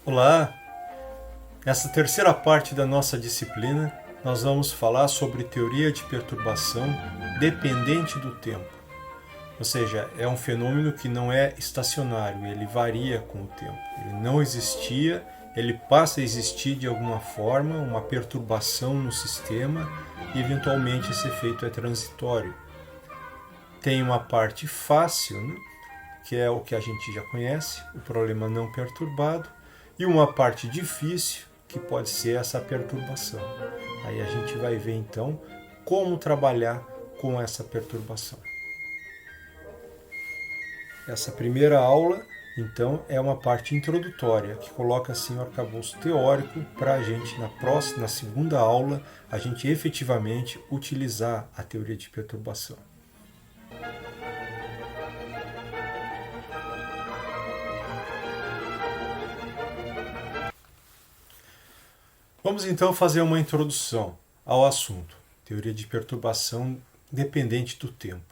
Olá! Nessa terceira parte da nossa disciplina, nós vamos falar sobre teoria de perturbação dependente do tempo. Ou seja, é um fenômeno que não é estacionário, ele varia com o tempo. Ele não existia, ele passa a existir de alguma forma, uma perturbação no sistema, e eventualmente esse efeito é transitório. Tem uma parte fácil, né? Que é o que a gente já conhece, o problema não perturbado, e uma parte difícil, que pode ser essa perturbação. Aí a gente vai ver então como trabalhar com essa perturbação. Essa primeira aula, então, é uma parte introdutória, que coloca assim o arcabouço teórico para a gente, na segunda aula, a gente efetivamente utilizar a teoria de perturbação. Vamos então fazer uma introdução ao assunto, teoria de perturbação dependente do tempo.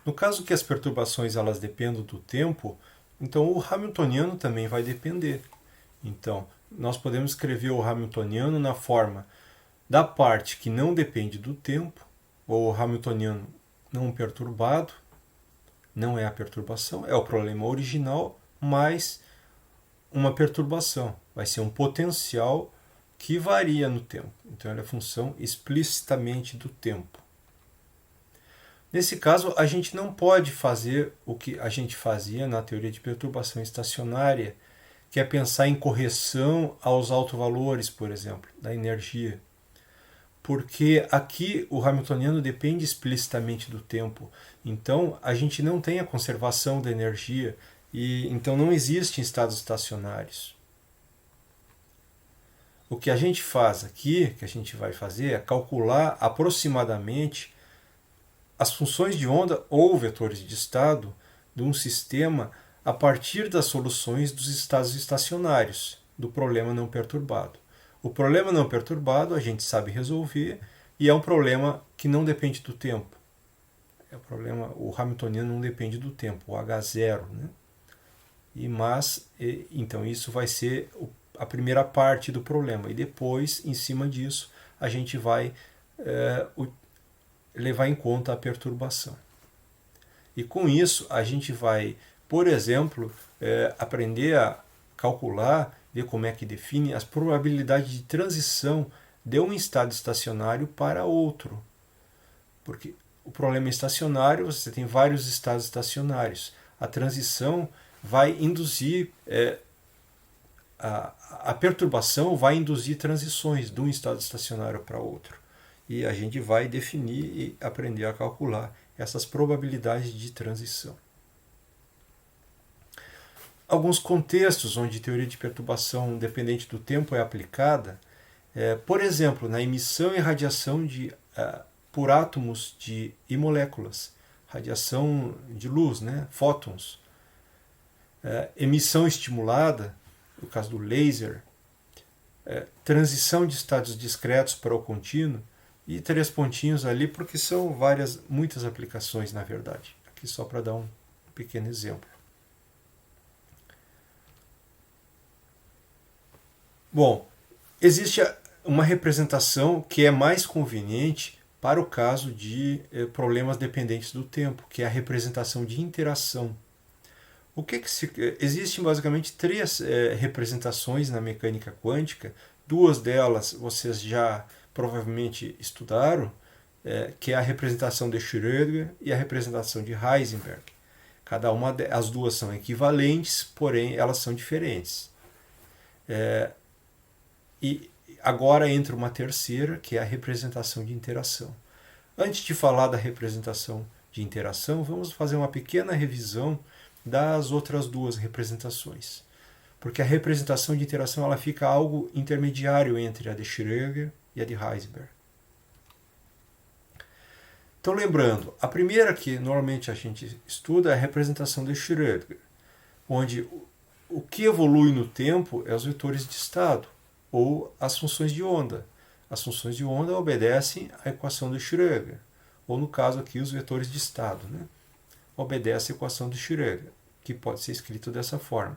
No caso que as perturbações elas dependam do tempo, então o hamiltoniano também vai depender. Então, nós podemos escrever o hamiltoniano na forma da parte que não depende do tempo, ou o hamiltoniano não perturbado, não é a perturbação, é o problema original, mais uma perturbação. Vai ser um potencial que varia no tempo. Então, ela é função explicitamente do tempo. Nesse caso, a gente não pode fazer o que a gente fazia na teoria de perturbação estacionária, que é pensar em correção aos autovalores, por exemplo, da energia. Porque aqui o hamiltoniano depende explicitamente do tempo. Então, a gente não tem a conservação da energia e então não existem estados estacionários. O que a gente faz aqui, que a gente vai fazer, é calcular aproximadamente as funções de onda ou vetores de estado de um sistema a partir das soluções dos estados estacionários do problema não perturbado. O problema não perturbado a gente sabe resolver e é um problema que não depende do tempo. O hamiltoniano não depende do tempo, o H0, né? Então isso vai ser a primeira parte do problema. E depois, em cima disso, a gente vai levar em conta a perturbação. E com isso, a gente vai, por exemplo, aprender a calcular, ver como é que define as probabilidades de transição de um estado estacionário para outro. Porque o problema estacionário, você tem vários estados estacionários. A transição vai induzir a perturbação vai induzir transições de um estado estacionário para outro. E a gente vai definir e aprender a calcular essas probabilidades de transição. Alguns contextos onde a teoria de perturbação dependente do tempo é aplicada, por exemplo, na emissão e radiação por átomos e moléculas, radiação de luz, né, fótons, emissão estimulada, no caso do laser, transição de estados discretos para o contínuo, e 3 pontinhos ali, porque são muitas aplicações, na verdade. Aqui só para dar um pequeno exemplo. Bom, existe uma representação que é mais conveniente para o caso de problemas dependentes do tempo, que é a representação de interação. Existem basicamente 3 representações na mecânica quântica, 2 delas vocês já provavelmente estudaram, que é a representação de Schrödinger e a representação de Heisenberg. As duas são equivalentes, porém elas são diferentes. E agora entra uma terceira, que é a representação de interação. Antes de falar da representação de interação, vamos fazer uma pequena revisão das outras 2 representações. Porque a representação de interação ela fica algo intermediário entre a de Schrödinger e a de Heisenberg. Então, lembrando, a primeira que normalmente a gente estuda é a representação de Schrödinger, onde o que evolui no tempo é os vetores de estado, ou as funções de onda. As funções de onda obedecem à equação de Schrödinger, ou no caso aqui os vetores de estado, né? Obedece à equação de Schrödinger, que pode ser escrito dessa forma.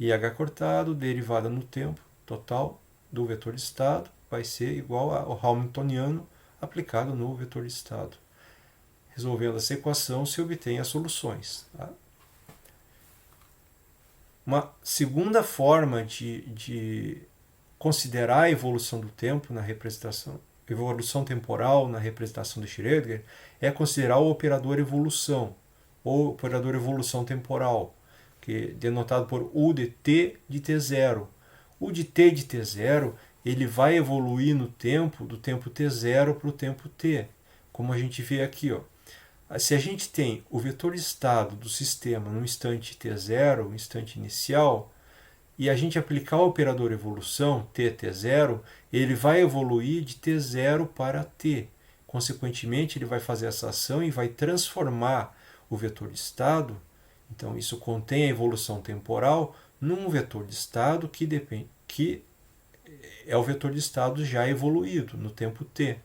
E h cortado, derivada no tempo total do vetor de estado, vai ser igual ao Hamiltoniano aplicado no vetor de estado. Resolvendo essa equação, se obtém as soluções. Tá? Uma segunda forma de considerar a evolução do tempo na representação, evolução temporal na representação de Schrödinger, é considerar o operador evolução, ou operador evolução temporal, que é denotado por U de t de t0. O de t de t0 ele vai evoluir no tempo, do tempo t0 para o tempo t, como a gente vê aqui. Ó. Se a gente tem o vetor de estado do sistema no instante t0, um instante inicial, e a gente aplicar o operador evolução, t0, ele vai evoluir de t0 para t. Consequentemente, ele vai fazer essa ação e vai transformar o vetor de estado, então isso contém a evolução temporal, num vetor de estado que é o vetor de estado já evoluído no tempo t.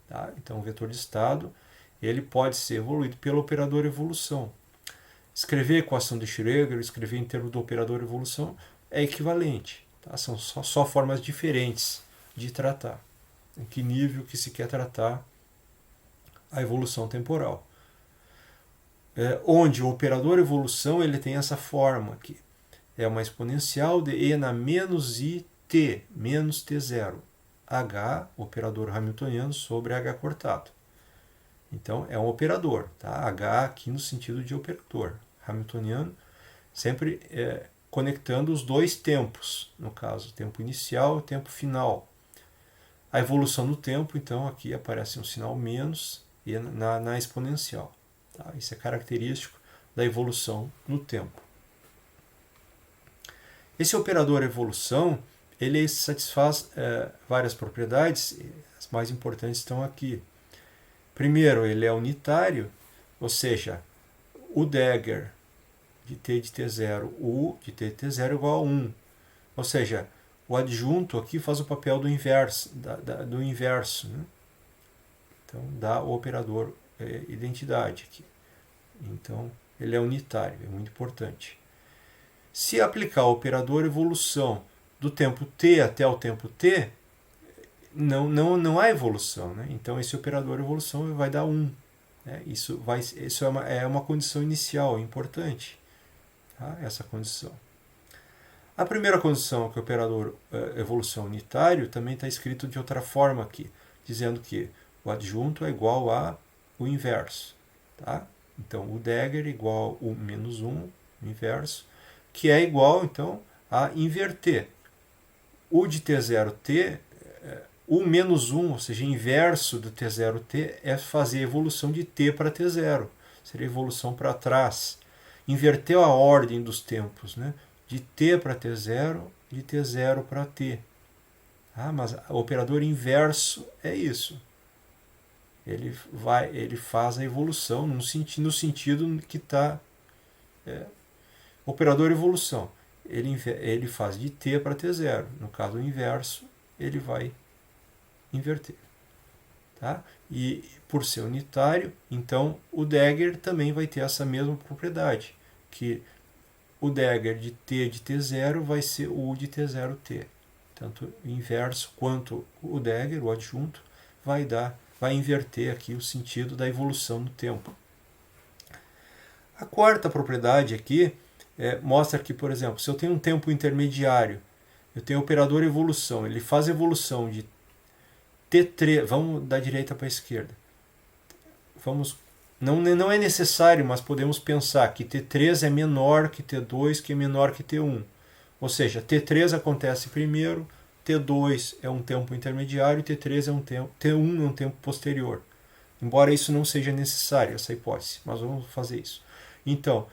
Tá? Então, o vetor de estado ele pode ser evoluído pelo operador evolução. Escrever a equação de Schrödinger, escrever em termos do operador evolução, é equivalente. Tá? São só formas diferentes de tratar. Em que nível que se quer tratar a evolução temporal. Onde o operador evolução ele tem essa forma aqui. É uma exponencial de e na menos i t, menos t0. H, operador hamiltoniano, sobre h cortado. Então, é um operador. Tá? H aqui no sentido de operador. Hamiltoniano, sempre conectando os dois tempos. No caso, o tempo inicial e o tempo final. A evolução no tempo, então, aqui aparece um sinal menos e na exponencial. Tá? Isso é característico da evolução no tempo. Esse operador evolução, ele satisfaz várias propriedades, as mais importantes estão aqui. Primeiro, ele é unitário, ou seja, o dagger de t de t0, u de t de t0 é igual a 1. Ou seja, o adjunto aqui faz o papel do inverso, do inverso, né? Então, dá o operador identidade aqui. Então, ele é unitário, é muito importante. Se aplicar o operador evolução do tempo t até o tempo t, não há evolução. Né? Então, esse operador evolução vai dar 1. Né? Isso é uma condição inicial importante. Tá? Essa condição. A primeira condição, que é o operador evolução unitário, também está escrito de outra forma aqui, dizendo que o adjunto é igual a o inverso. Tá? Então, o dagger é igual a menos 1, o inverso, que é igual, então, a inverter. O de t0t, o menos 1, ou seja, inverso do t0t, é fazer a evolução de t para t0. Seria a evolução para trás. Inverteu a ordem dos tempos, né? De t para t0, de t0 para t. Mas o operador inverso é isso. Ele faz a evolução no sentido que está... operador evolução. Ele faz de t para t0. No caso inverso, ele vai inverter. Tá? E por ser unitário, então o dagger também vai ter essa mesma propriedade, que o dagger de t de t0 vai ser o u de t0t. Tanto o inverso quanto o dagger, o adjunto, vai inverter aqui o sentido da evolução no tempo. A quarta propriedade aqui mostra que, por exemplo, se eu tenho um tempo intermediário, eu tenho o operador evolução, ele faz evolução de t3, vamos da direita para a esquerda. Não é necessário, mas podemos pensar que t3 é menor que t2, que é menor que t1. Ou seja, t3 acontece primeiro, t2 é um tempo intermediário, t3 t1 é um tempo posterior. Embora isso não seja necessário, essa hipótese, mas vamos fazer isso. Então,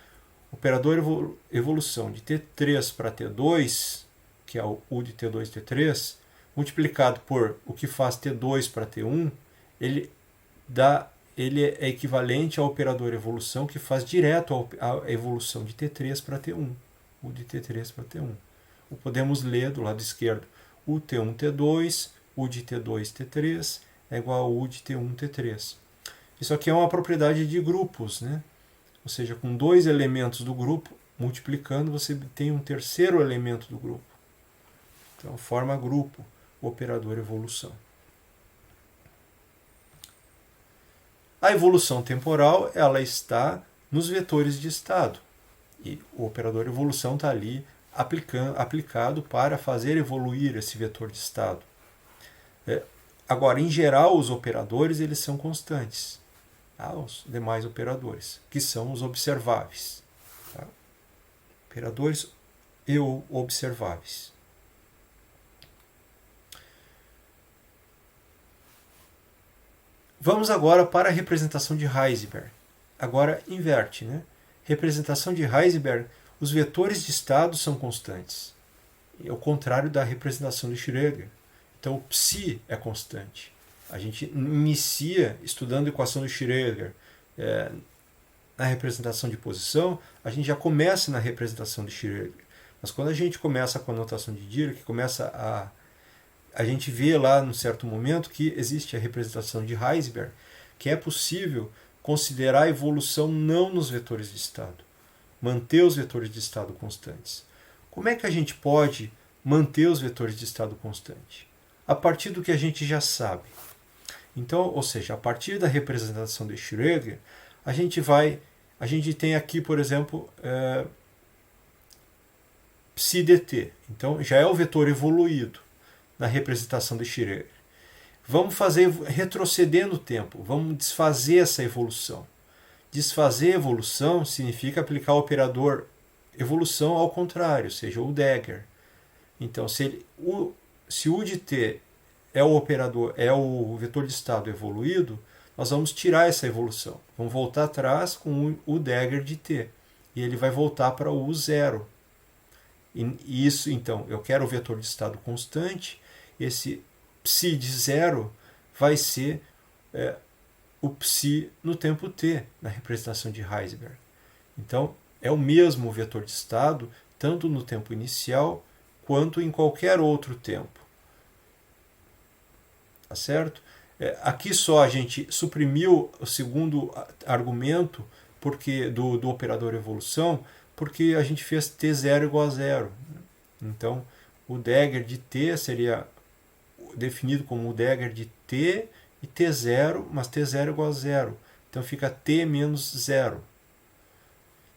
operador evolução de t3 para t2, que é o u de t2 t3, multiplicado por o que faz t2 para t1, ele é equivalente ao operador evolução que faz direto a evolução de t3 para t1. U de t3 para t1. Podemos ler do lado esquerdo u t1 t2, u de t2 t3 é igual a u de t1 t3. Isso aqui é uma propriedade de grupos, né? Ou seja, com dois elementos do grupo, multiplicando, você tem um terceiro elemento do grupo. Então, forma grupo, o operador evolução. A evolução temporal, ela está nos vetores de estado. E o operador evolução está ali aplicado para fazer evoluir esse vetor de estado. Agora, em geral, os operadores eles são constantes. Tá? Os demais operadores, que são os observáveis. Tá? Operadores e observáveis. Vamos agora para a representação de Heisenberg. Agora inverte, né? Representação de Heisenberg, os vetores de estado são constantes. É o contrário da representação de Schrödinger. Então o psi é constante. A gente inicia estudando a equação de Schrödinger na representação de posição, a gente já começa na representação de Schrödinger. Mas quando a gente começa com a notação de Dirac, a gente vê lá num certo momento que existe a representação de Heisenberg, que é possível considerar a evolução não nos vetores de estado, manter os vetores de estado constantes. Como é que a gente pode manter os vetores de estado constante? A partir do que a gente já sabe. Então, ou seja, a partir da representação de Schrödinger, a gente tem aqui, por exemplo, psi dt. Então, já é o vetor evoluído na representação de Schrödinger. Vamos retroceder no tempo, vamos desfazer essa evolução. Desfazer a evolução significa aplicar o operador evolução ao contrário, ou seja, o Dagger. Então, se u de t é o vetor de estado evoluído, nós vamos tirar essa evolução. Vamos voltar atrás com o Dagger de t. E ele vai voltar para o u0. E isso, então, eu quero o vetor de estado constante. Esse psi de zero vai ser o psi no tempo t, na representação de Heisenberg. Então, é o mesmo vetor de estado, tanto no tempo inicial quanto em qualquer outro tempo. Tá certo? Aqui só a gente suprimiu o segundo argumento do operador evolução, porque a gente fez t0 igual a zero. Então, o Dagger de t seria definido como o Dagger de t e t0, mas t0 igual a zero. Então fica t menos zero.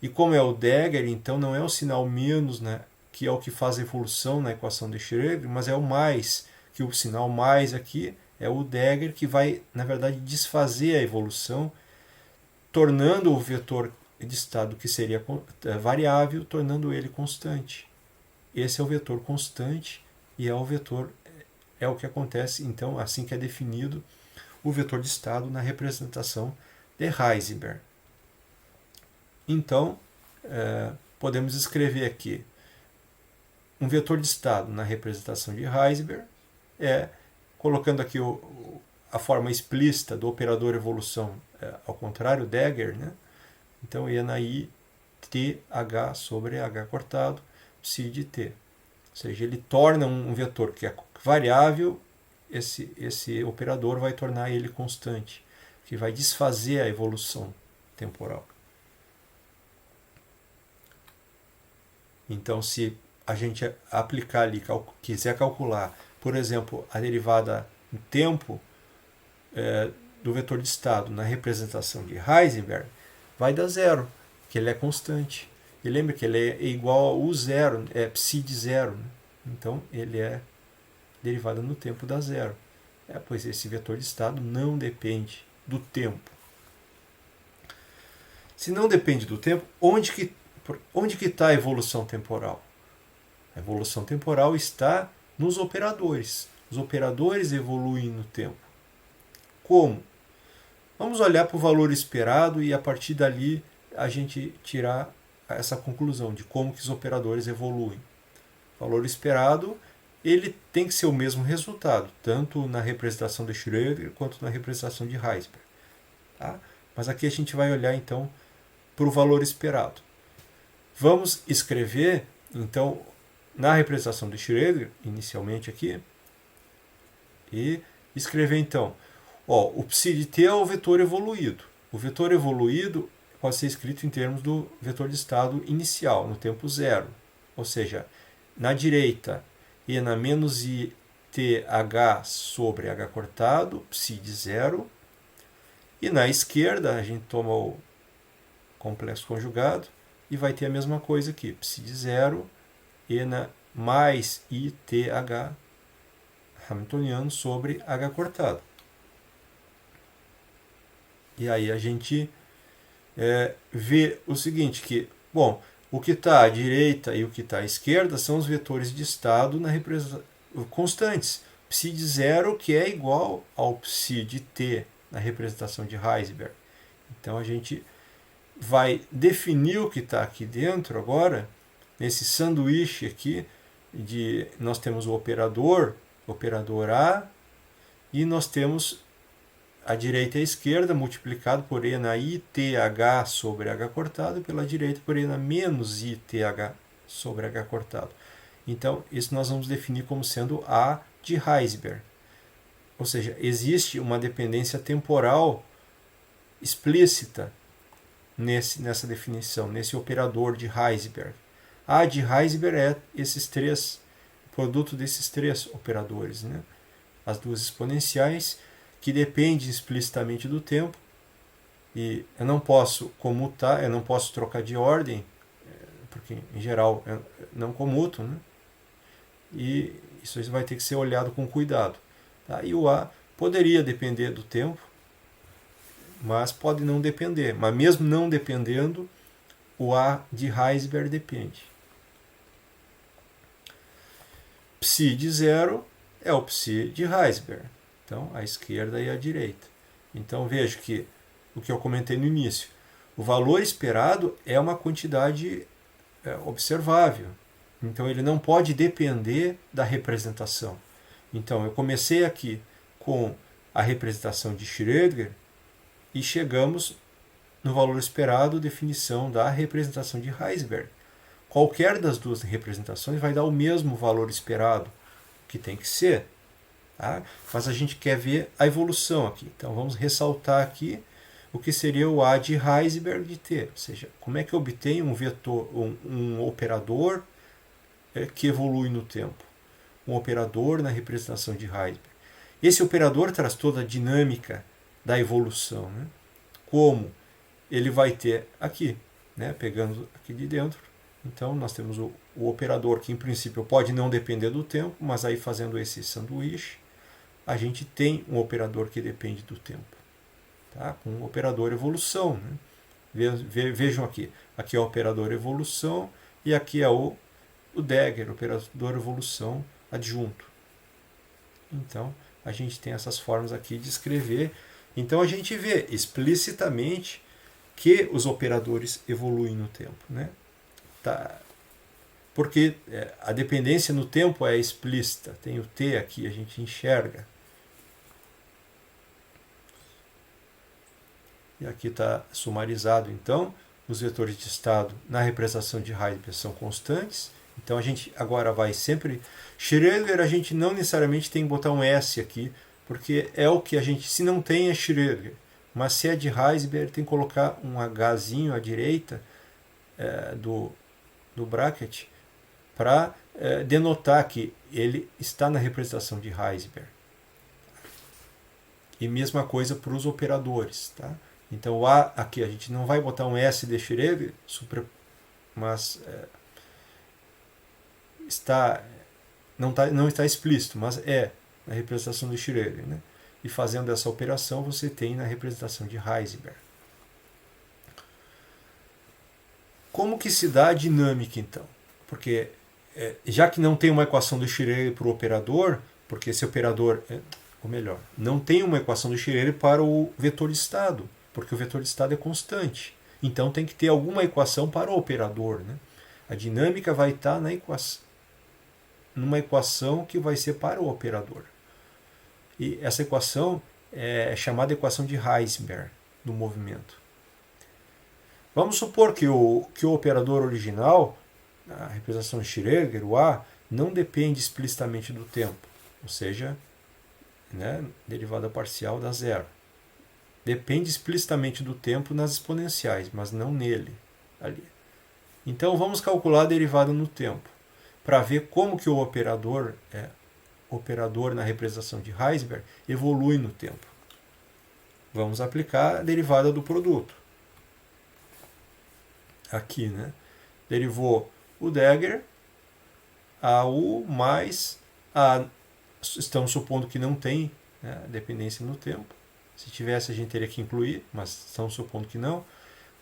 E como é o Dagger, então não é o sinal menos, né, que é o que faz a evolução na equação de Schrödinger, mas é o mais, que o sinal mais aqui é o Dagger, que vai, na verdade, desfazer a evolução, tornando o vetor de estado que seria variável, tornando ele constante. Esse é o vetor constante e é o que acontece, então, assim que é definido o vetor de estado na representação de Heisenberg. Então, podemos escrever aqui um vetor de estado na representação de Heisenberg, colocando aqui a forma explícita do operador evolução, ao contrário, Dagger, né? Então, ia na I, TH sobre H cortado, psi de t. Ou seja, ele torna um vetor que é variável, esse operador vai tornar ele constante, que vai desfazer a evolução temporal. Então, se a gente aplicar ali, quiser calcular, por exemplo, a derivada no tempo do vetor de estado na representação de Heisenberg, vai dar zero, que ele é constante. E lembra que ele é igual a U0, é psi de zero. Né? Então, ele é derivada no tempo da zero. Pois esse vetor de estado não depende do tempo. Se não depende do tempo, onde que está a evolução temporal? A evolução temporal está nos operadores. Os operadores evoluem no tempo. Como? Vamos olhar para o valor esperado e a partir dali a gente tirar essa conclusão de como que os operadores evoluem. O valor esperado, ele tem que ser o mesmo resultado, tanto na representação de Schrödinger quanto na representação de Heisenberg. Tá? Mas aqui a gente vai olhar então para o valor esperado. Vamos escrever, então, na representação de Schrödinger, inicialmente aqui, e escrever então, o psi de t é o vetor evoluído. O vetor evoluído, pode ser escrito em termos do vetor de estado inicial, no tempo zero. Ou seja, na direita, e na menos i th sobre h cortado, psi de zero. E na esquerda, a gente toma o complexo conjugado e vai ter a mesma coisa aqui, psi de zero, e na mais ith hamiltoniano sobre h cortado. E aí a gente vê o seguinte, que, bom, o que está à direita e o que está à esquerda são os vetores de estado na constantes. Psi de zero, que é igual ao psi de t na representação de Heisenberg. Então a gente vai definir o que está aqui dentro agora, nesse sanduíche aqui, nós temos o operador A, e nós temos a direita e a esquerda multiplicado por e na ith sobre h cortado, e pela direita por e na menos ith sobre h cortado. Então, isso nós vamos definir como sendo A de Heisenberg. Ou seja, existe uma dependência temporal explícita nessa definição, nesse operador de Heisenberg. A de Heisenberg é produto desses três operadores, né? As duas exponenciais, que dependem explicitamente do tempo, e eu não posso comutar, eu não posso trocar de ordem, porque em geral eu não comuto, né? E isso vai ter que ser olhado com cuidado. Tá? E o A poderia depender do tempo, mas pode não depender. Mas mesmo não dependendo, o A de Heisenberg depende. Psi de zero é o psi de Heisenberg. Então, a esquerda e a direita. Então, vejo que o que eu comentei no início, o valor esperado é uma quantidade observável. Então, ele não pode depender da representação. Então, eu comecei aqui com a representação de Schrödinger e chegamos no valor esperado, definição da representação de Heisenberg. Qualquer das duas representações vai dar o mesmo valor esperado, que tem que ser. Tá? Mas a gente quer ver a evolução aqui. Então, vamos ressaltar aqui o que seria o A de Heisenberg de t. Ou seja, como é que eu obtenho um vetor, um operador que evolui no tempo. Um operador na representação de Heisenberg. Esse operador traz toda a dinâmica da evolução. Né? Como ele vai ter aqui, né? Pegando aqui de dentro. Então, nós temos o operador que, em princípio, pode não depender do tempo, mas aí fazendo esse sanduíche, a gente tem um operador que depende do tempo. Tá? Com um operador evolução. Né? Vejam aqui. Aqui é o operador evolução e aqui é o Degger, operador evolução adjunto. Então, a gente tem essas formas aqui de escrever. Então, a gente vê explicitamente que os operadores evoluem no tempo. Né? Tá. Porque a dependência no tempo é explícita. Tem o t aqui, a gente enxerga. E aqui está sumarizado, então, os vetores de estado na representação de Heisenberg são constantes. Então a gente agora vai sempre... Schrödinger a gente não necessariamente tem que botar um S aqui, porque é o que a gente... Se não tem é Schrödinger, mas se é de Heisenberg tem que colocar um Hzinho à direita do bracket para denotar que ele está na representação de Heisenberg. E mesma coisa para os operadores. Tá? Então o A aqui a gente não vai botar um S de Schrödinger, mas não está explícito, mas é na representação de Schrödinger. Né? E fazendo essa operação você tem na representação de Heisenberg. Como que se dá a dinâmica então? Porque já que não tem uma equação do Schrödinger para o operador, porque esse operador, ou melhor, não tem uma equação do Schrödinger para o vetor de estado, porque o vetor de estado é constante. Então tem que ter alguma equação para o operador. Né? A dinâmica vai estar numa equação que vai ser para o operador. E essa equação é chamada equação de Heisenberg do movimento. Vamos supor que o operador original, a representação de Schrödinger, o A, não depende explicitamente do tempo, ou seja, né, derivada parcial dá zero. Depende explicitamente do tempo nas exponenciais, mas não nele. Ali. Então vamos calcular a derivada no tempo, para ver como que o operador na representação de Heisenberg evolui no tempo. Vamos aplicar a derivada do produto. Aqui, né? Derivou o Dagger, AU mais a... Estamos supondo que não tem, né, dependência no tempo. Se tivesse, a gente teria que incluir, mas estamos supondo que não.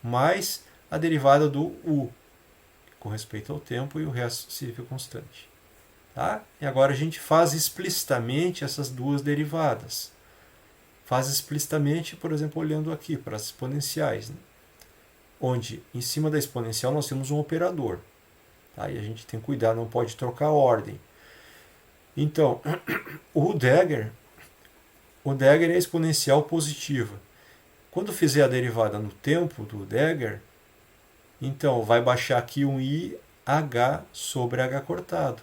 Mais a derivada do U, com respeito ao tempo, e o resto se fica constante. Tá? E agora a gente faz explicitamente essas duas derivadas. Faz explicitamente, por exemplo, olhando aqui para as exponenciais, né? Onde em cima da exponencial nós temos um operador. Tá? E a gente tem que cuidar, não pode trocar a ordem. Então, o Dagger é a exponencial positiva. Quando fizer a derivada no tempo do Dagger, então vai baixar aqui um IH sobre H cortado.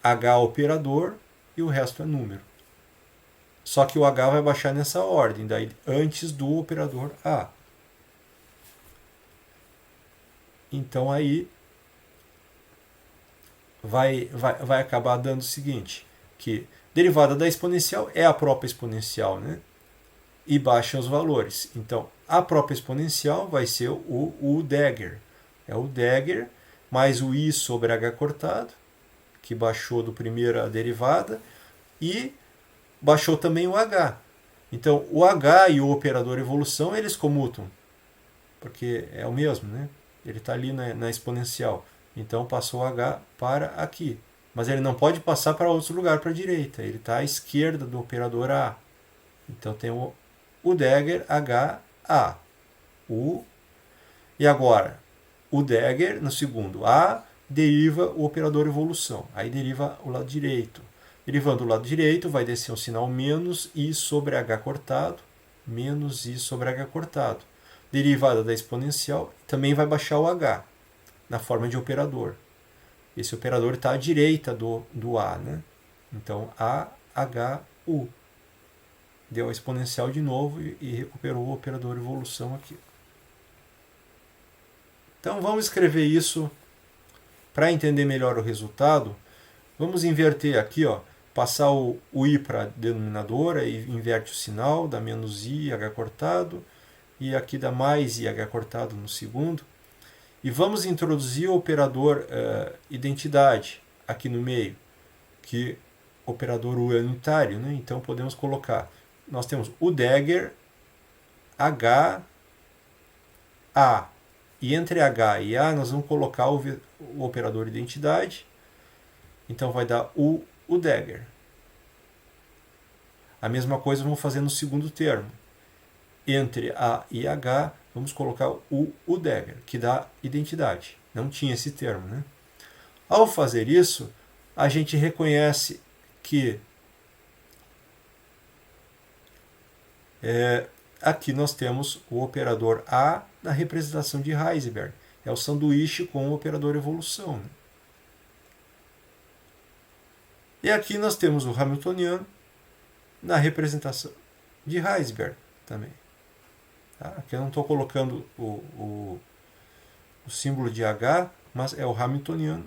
H operador e o resto é número. Só que o H vai baixar nessa ordem, daí antes do operador A. Então aí vai acabar dando o seguinte, que derivada da exponencial é a própria exponencial, né? E baixa os valores. Então, a própria exponencial vai ser o Dagger. É o Dagger mais o I sobre H cortado, que baixou do primeira derivada, e baixou também o H. Então, o H e o operador evolução, eles comutam, porque é o mesmo, né? Ele está ali na exponencial. Então, passou o H para aqui. Mas ele não pode passar para outro lugar, para a direita. Ele está à esquerda do operador A. Então, tem o Dagger HA. E agora, o Dagger, no segundo A, deriva o operador evolução. Aí deriva o lado direito. Derivando o lado direito, vai descer um sinal menos I sobre H cortado. Menos I sobre H cortado. Derivada da exponencial, também vai baixar o H, na forma de operador. Esse operador está à direita do A, né? Então, AHU. Deu a exponencial de novo e recuperou o operador evolução aqui. Então, vamos escrever isso para entender melhor o resultado. Vamos inverter aqui, ó, passar o I para a denominadora e inverte o sinal, dá menos I, H cortado, e aqui dá mais I, H cortado no segundo. E vamos introduzir o operador identidade aqui no meio, que o operador U é unitário, né? Então podemos colocar, nós temos o Dagger H, A, e entre H e A nós vamos colocar o operador identidade, então vai dar o Dagger. A mesma coisa vamos fazer no segundo termo, entre A e H vamos colocar o Dagger, que dá identidade. Não tinha esse termo, né? Ao fazer isso, a gente reconhece que aqui nós temos o operador A na representação de Heisenberg. É o sanduíche com o operador evolução. Né? E aqui nós temos o Hamiltoniano na representação de Heisenberg também. Tá? Aqui eu não estou colocando o símbolo de H, mas é o Hamiltoniano.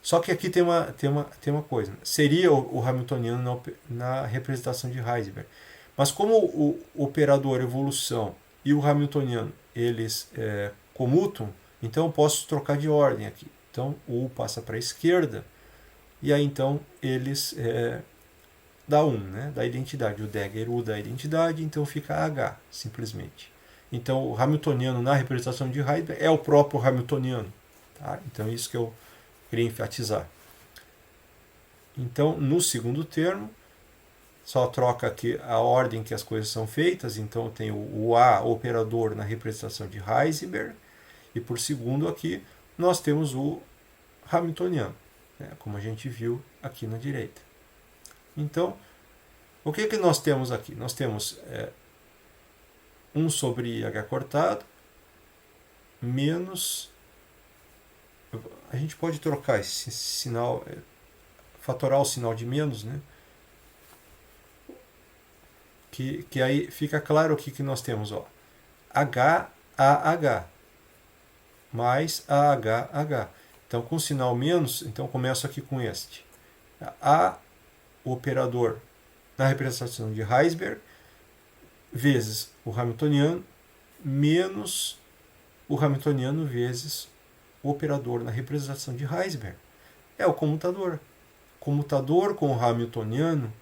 Só que aqui tem uma coisa. Seria o Hamiltoniano na representação de Heisenberg. Mas como o operador evolução e o Hamiltoniano eles comutam, então eu posso trocar de ordem aqui. Então o U passa para a esquerda e aí então eles dá 1, né? Da identidade. O Dagger U da identidade, então fica H, simplesmente. Então o Hamiltoniano na representação de Heisenberg é o próprio Hamiltoniano. Tá? Então isso que eu queria enfatizar. Então no segundo termo, só troca aqui a ordem que as coisas são feitas. Então tem o A operador na representação de Heisenberg. E por segundo aqui, nós temos o Hamiltoniano, né? Como a gente viu aqui na direita. Então, o que nós temos aqui? Nós temos 1 sobre H cortado, menos... A gente pode trocar esse sinal, fatorar o sinal de menos, né? que aí fica claro o que nós temos. Ó. HAH mais AHH. Então, com sinal menos, então começo aqui com este. A, o operador na representação de Heisberg, vezes o Hamiltoniano, menos o Hamiltoniano vezes o operador na representação de Heisberg. É o comutador. Comutador com o Hamiltoniano,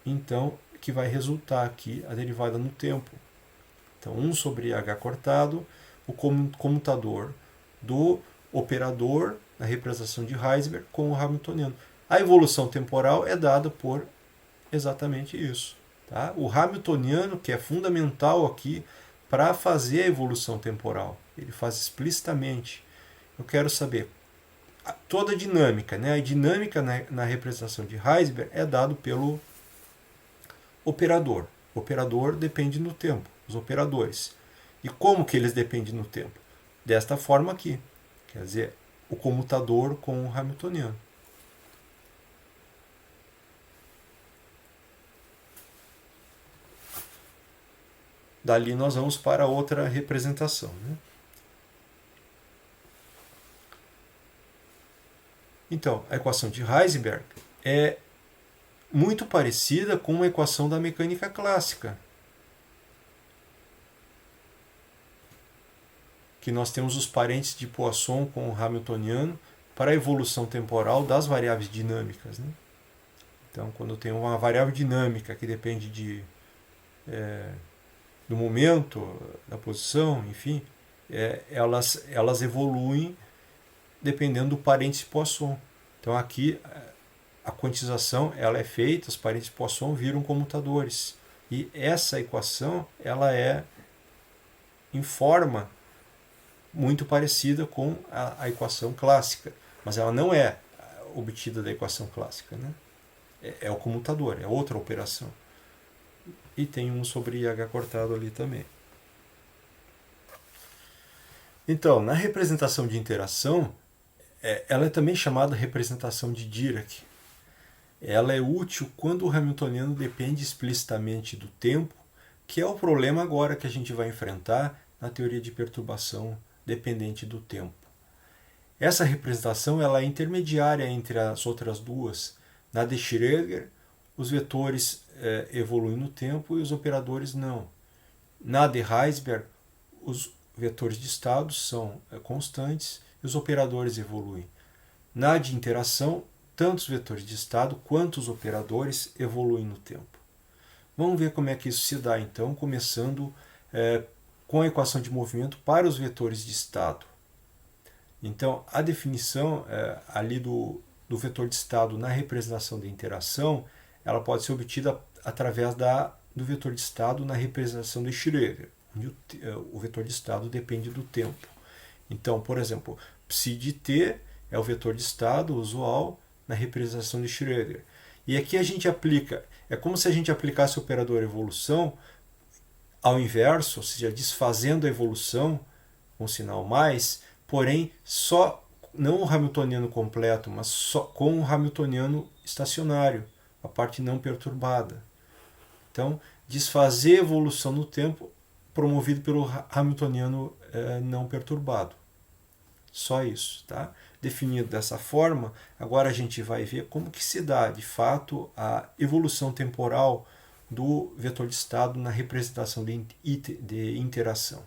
então, que vai resultar aqui a derivada no tempo. Então, 1 sobre H cortado, o comutador do operador na representação de Heisberg com o Hamiltoniano. A evolução temporal é dada por exatamente isso. Tá? O Hamiltoniano, que é fundamental aqui para fazer a evolução temporal, ele faz explicitamente. Eu quero saber toda a dinâmica, né? A dinâmica na representação de Heisberg é dado pelo operador. O operador depende no tempo, os operadores. E como que eles dependem no tempo? Desta forma aqui. Quer dizer, o comutador com o Hamiltoniano. Dali nós vamos para outra representação. Né? Então, a equação de Heisenberg é muito parecida com a equação da mecânica clássica. Que nós temos os parentes de Poisson com o Hamiltoniano para a evolução temporal das variáveis dinâmicas. Né? Então, quando eu tenho uma variável dinâmica que depende do momento, da posição, enfim, elas evoluem dependendo do parente de Poisson. Então, aqui a quantização ela é feita, os parentes de Poisson viram comutadores. E essa equação ela é em forma muito parecida com a equação clássica, mas ela não é obtida da equação clássica. Né? É o comutador, é outra operação. E tem 1 sobre H cortado ali também. Então, na representação de interação, ela é também chamada representação de Dirac. Ela é útil quando o Hamiltoniano depende explicitamente do tempo, que é o problema agora que a gente vai enfrentar na teoria de perturbação dependente do tempo. Essa representação ela é intermediária entre as outras duas. Na de Schrödinger, os vetores evoluem no tempo e os operadores não. Na de Heisberg, os vetores de estado são constantes e os operadores evoluem. Na de interação, tanto os vetores de estado quanto os operadores evoluem no tempo. Vamos ver como é que isso se dá, então, começando com a equação de movimento para os vetores de estado. Então, a definição ali do vetor de estado na representação de interação, ela pode ser obtida através do vetor de estado na representação de Schrödinger, onde o vetor de estado depende do tempo. Então, por exemplo, psi de t é o vetor de estado usual na representação de Schrödinger. E aqui a gente aplica, é como se a gente aplicasse o operador evolução ao inverso, ou seja, desfazendo a evolução com sinal mais, porém só não o Hamiltoniano completo, mas só com o Hamiltoniano estacionário, a parte não perturbada. Então, desfazer a evolução no tempo promovido pelo Hamiltoniano não perturbado. Só isso, tá? Definido dessa forma, agora a gente vai ver como que se dá, de fato, a evolução temporal do vetor de estado na representação de interação,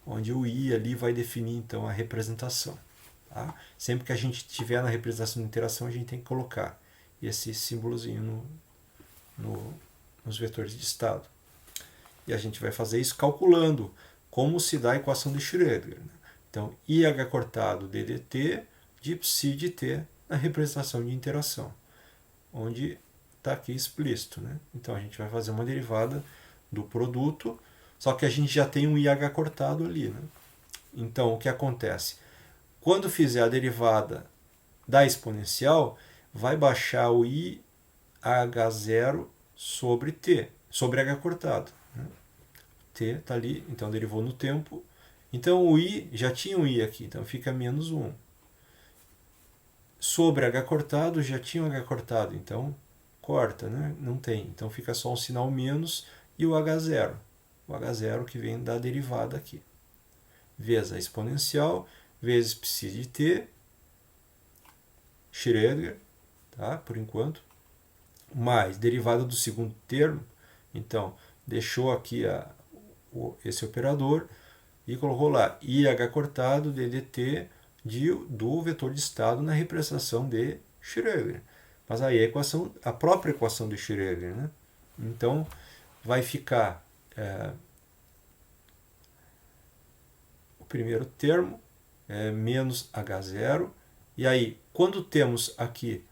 onde o I ali vai definir, então, a representação. Tá? Sempre que a gente tiver na representação de interação, a gente tem que colocar esse símbolozinho nos vetores de estado. E a gente vai fazer isso calculando como se dá a equação de Schrödinger. Né? Então, IH cortado DDT de psi de t na representação de interação, onde está aqui explícito. Né? Então, a gente vai fazer uma derivada do produto, só que a gente já tem um IH cortado ali. Né? Então, o que acontece? Quando fizer a derivada da exponencial, vai baixar o IH0 sobre t, sobre H cortado. Né? T está ali, então derivou no tempo. Então o I, já tinha um I aqui, então fica menos 1. Sobre H cortado, já tinha um H cortado, então Corta, né? Não tem. Então fica só um sinal menos e o H0. O H0 que vem da derivada aqui. Vezes a exponencial, vezes psi de t, Schrödinger, tá? Por enquanto, mais derivada do segundo termo. Então, deixou aqui esse operador e colocou lá IH cortado ddt do vetor de estado na representação de Schrödinger. Mas aí a própria equação de Schrödinger, né? Então, vai ficar o primeiro termo menos H0. E aí, quando temos aqui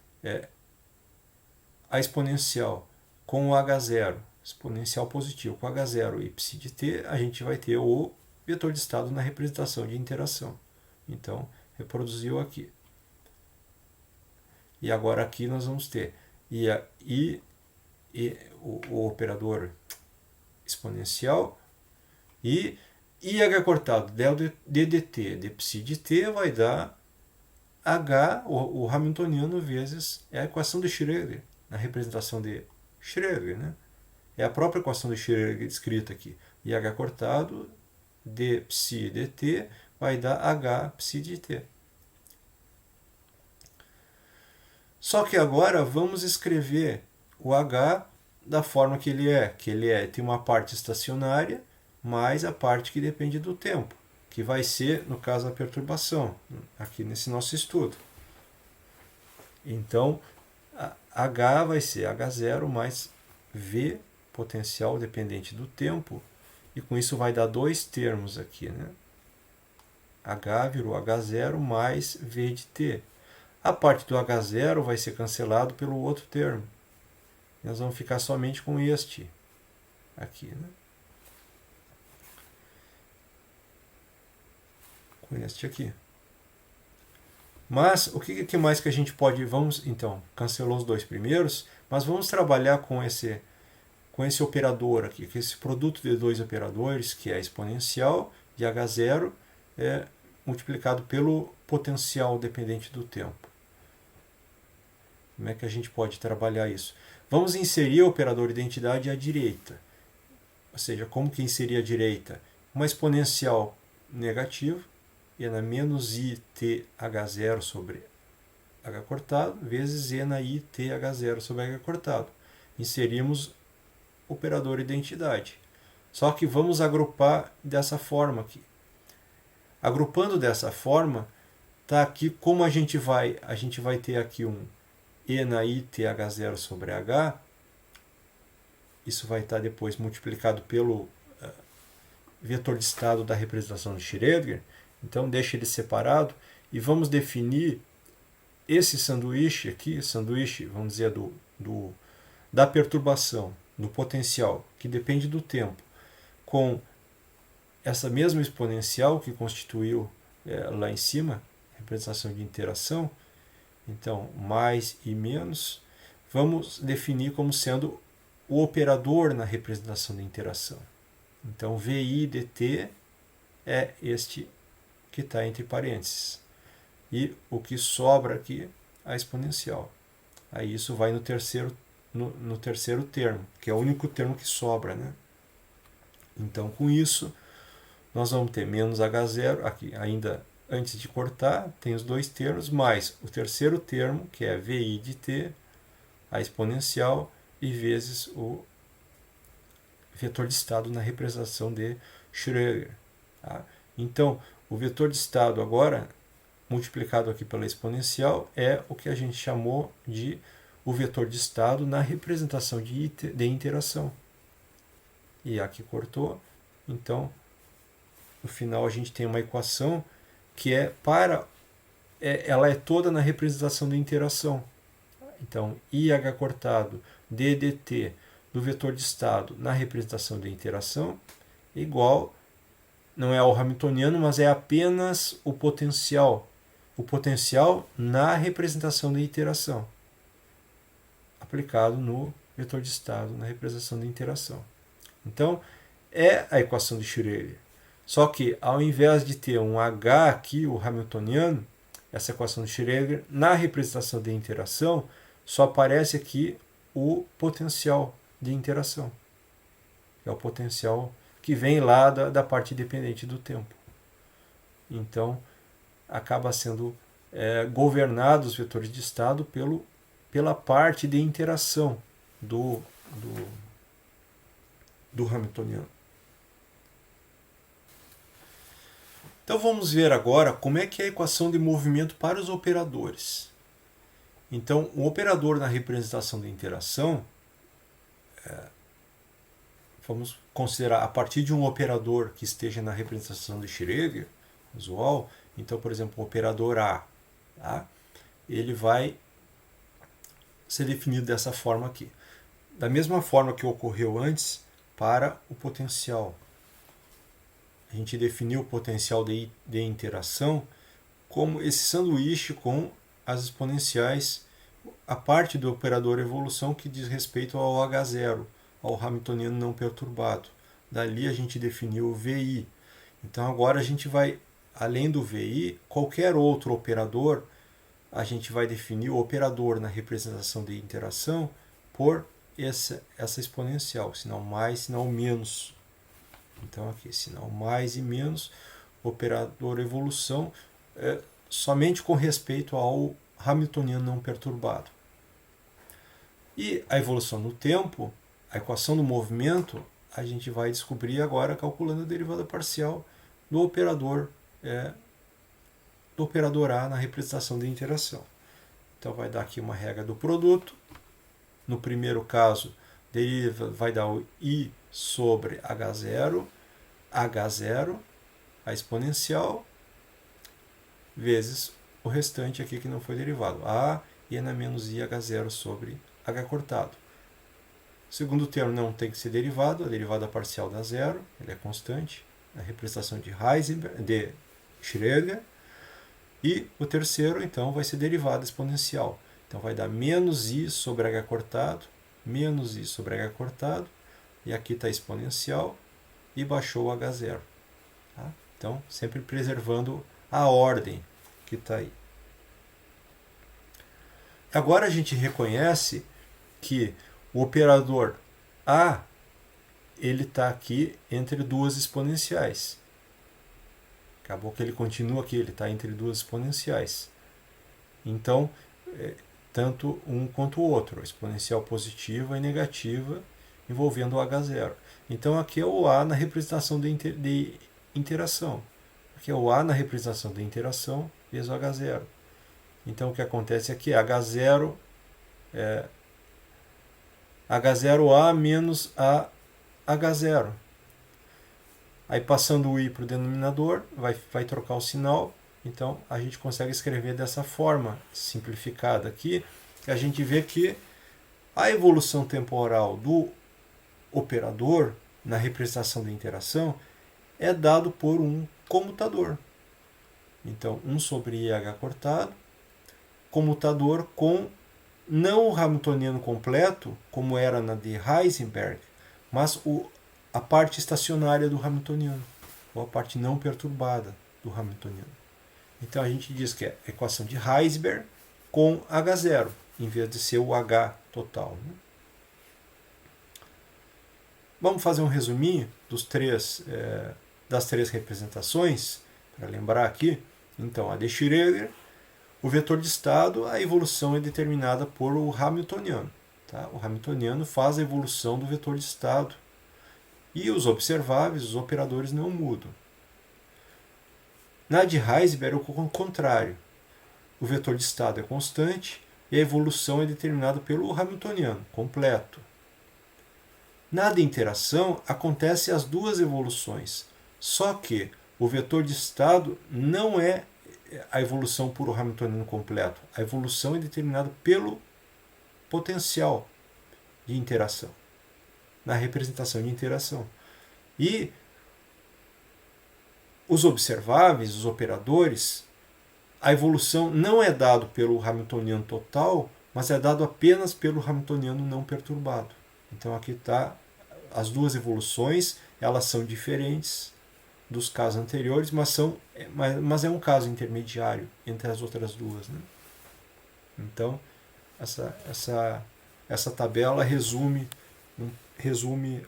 a exponencial com o H0, exponencial positivo com H0 e psi de t, a gente vai ter o vetor de estado na representação de interação. Então, reproduziu aqui. E agora aqui nós vamos ter o operador exponencial e IH cortado ddt de psi de t vai dar H, o hamiltoniano, vezes a equação de Schrödinger, na representação de Schrödinger, né? É a própria equação de Schrödinger escrita aqui. IH cortado de psi dt vai dar H psi de t. Só que agora vamos escrever o H da forma que ele é. Tem uma parte estacionária mais a parte que depende do tempo, que vai ser, no caso, a perturbação, aqui nesse nosso estudo. Então, H vai ser H0 mais V, potencial dependente do tempo, e com isso vai dar dois termos aqui, né? H virou H0 mais V de t. A parte do H0 vai ser cancelado pelo outro termo. Nós vamos ficar somente com este aqui, né? Com este aqui. Mas o que mais que a gente pode... Então, cancelou os dois primeiros, mas vamos trabalhar com esse operador aqui, que esse produto de dois operadores, que é exponencial de H0 multiplicado pelo potencial dependente do tempo. Como é que a gente pode trabalhar isso? Vamos inserir o operador identidade à direita. Ou seja, como que inserir à direita? Uma exponencial negativa, e na menos i t h0 sobre h cortado, vezes e na i t h0 sobre h cortado. Inserimos o operador identidade. Só que vamos agrupar dessa forma aqui. Agrupando dessa forma, tá aqui como a gente vai ter aqui um e na i t h0 sobre h. Isso vai estar depois multiplicado pelo vetor de estado da representação de Schrödinger. Então, deixa ele separado e vamos definir esse sanduíche aqui, vamos dizer, da perturbação, do potencial, que depende do tempo, com essa mesma exponencial que constituiu lá em cima, representação de interação. Então, mais e menos, vamos definir como sendo o operador na representação da interação. Então, VI dt é este que está entre parênteses. E o que sobra aqui, a exponencial. Aí isso vai no terceiro termo, que é o único termo que sobra, né? Então, com isso, nós vamos ter menos H0, aqui ainda antes de cortar, tem os dois termos, mais o terceiro termo, que é VI de t, a exponencial, e vezes o vetor de estado na representação de Schrödinger. Tá? Então, o vetor de estado agora, multiplicado aqui pela exponencial, é o que a gente chamou de o vetor de estado na representação de interação. E aqui cortou. Então, no final a gente tem uma equação que ela é toda na representação da interação. Então, IH cortado ddt do vetor de estado na representação da interação igual, não é o hamiltoniano, mas é apenas o potencial na representação da interação, aplicado no vetor de estado na representação da interação. Então, é a equação de Schrödinger. Só que, ao invés de ter um H aqui, o hamiltoniano, essa equação de Schrödinger, na representação da interação, só aparece aqui o potencial de interação. É o potencial que vem lá da parte dependente do tempo. Então, acaba sendo governado os vetores de estado pela parte de interação do Hamiltoniano. Então vamos ver agora como é que é a equação de movimento para os operadores. Então, o operador na representação da interação, vamos considerar a partir de um operador que esteja na representação de Schrödinger, usual. Então, por exemplo, o operador A, tá? Ele vai ser definido dessa forma aqui. Da mesma forma que ocorreu antes para o potencial. A gente definiu o potencial de interação como esse sanduíche com as exponenciais, a parte do operador evolução que diz respeito ao H0, ao Hamiltoniano não perturbado. Dali a gente definiu o VI. Então agora a gente vai, além do VI, qualquer outro operador, a gente vai definir o operador na representação de interação por essa exponencial, sinal mais, sinal menos. Então aqui, sinal mais e menos, operador evolução, somente com respeito ao Hamiltoniano não perturbado. E a evolução no tempo, a equação do movimento, a gente vai descobrir agora calculando a derivada parcial do operador A na representação de interação. Então vai dar aqui uma regra do produto. No primeiro caso, vai dar o I sobre H0, a exponencial, vezes o restante aqui que não foi derivado, A e na menos I H0 sobre H cortado. O segundo termo não tem que ser derivado, a derivada parcial dá zero, ele é constante, a representação de Schrödinger. E o terceiro, então, vai ser derivada exponencial. Então vai dar menos I sobre H cortado, menos I sobre H cortado, e aqui está exponencial, e baixou o H0. Tá? Então, sempre preservando a ordem que está aí. Agora a gente reconhece que o operador A ele está aqui entre duas exponenciais. Acabou que ele continua aqui, ele está entre duas exponenciais. Então, tanto um quanto o outro, exponencial positiva e negativa, envolvendo o H0. Então, aqui é o A na representação de interação. Aqui é o A na representação de interação vezes o H0. Então, o que acontece aqui é H0A menos a H0. Aí, passando o I para o denominador, vai trocar o sinal. Então, a gente consegue escrever dessa forma simplificada aqui. A gente vê que a evolução temporal do operador na representação da interação é dado por um comutador. Então, 1 sobre IH cortado, comutador com não o Hamiltoniano completo, como era na de Heisenberg, mas a parte estacionária do Hamiltoniano, ou a parte não perturbada do Hamiltoniano. Então a gente diz que é a equação de Heisenberg com H0, em vez de ser o H total. Né? Vamos fazer um resuminho das três representações, para lembrar aqui. Então, a de Schrödinger, o vetor de estado, a evolução é determinada por o Hamiltoniano. Tá? O Hamiltoniano faz a evolução do vetor de estado. E os observáveis, os operadores, não mudam. Na de Heisenberg, é o contrário. O vetor de estado é constante e a evolução é determinada pelo Hamiltoniano, completo. Na de interação, acontecem as duas evoluções, só que o vetor de estado não é a evolução por o Hamiltoniano completo. A evolução é determinada pelo potencial de interação, na representação de interação. E os observáveis, os operadores, a evolução não é dada pelo Hamiltoniano total, mas é dado apenas pelo Hamiltoniano não perturbado. Então aqui está as duas evoluções, elas são diferentes dos casos anteriores, mas é um caso intermediário entre as outras duas. Né? Então, essa essa tabela resume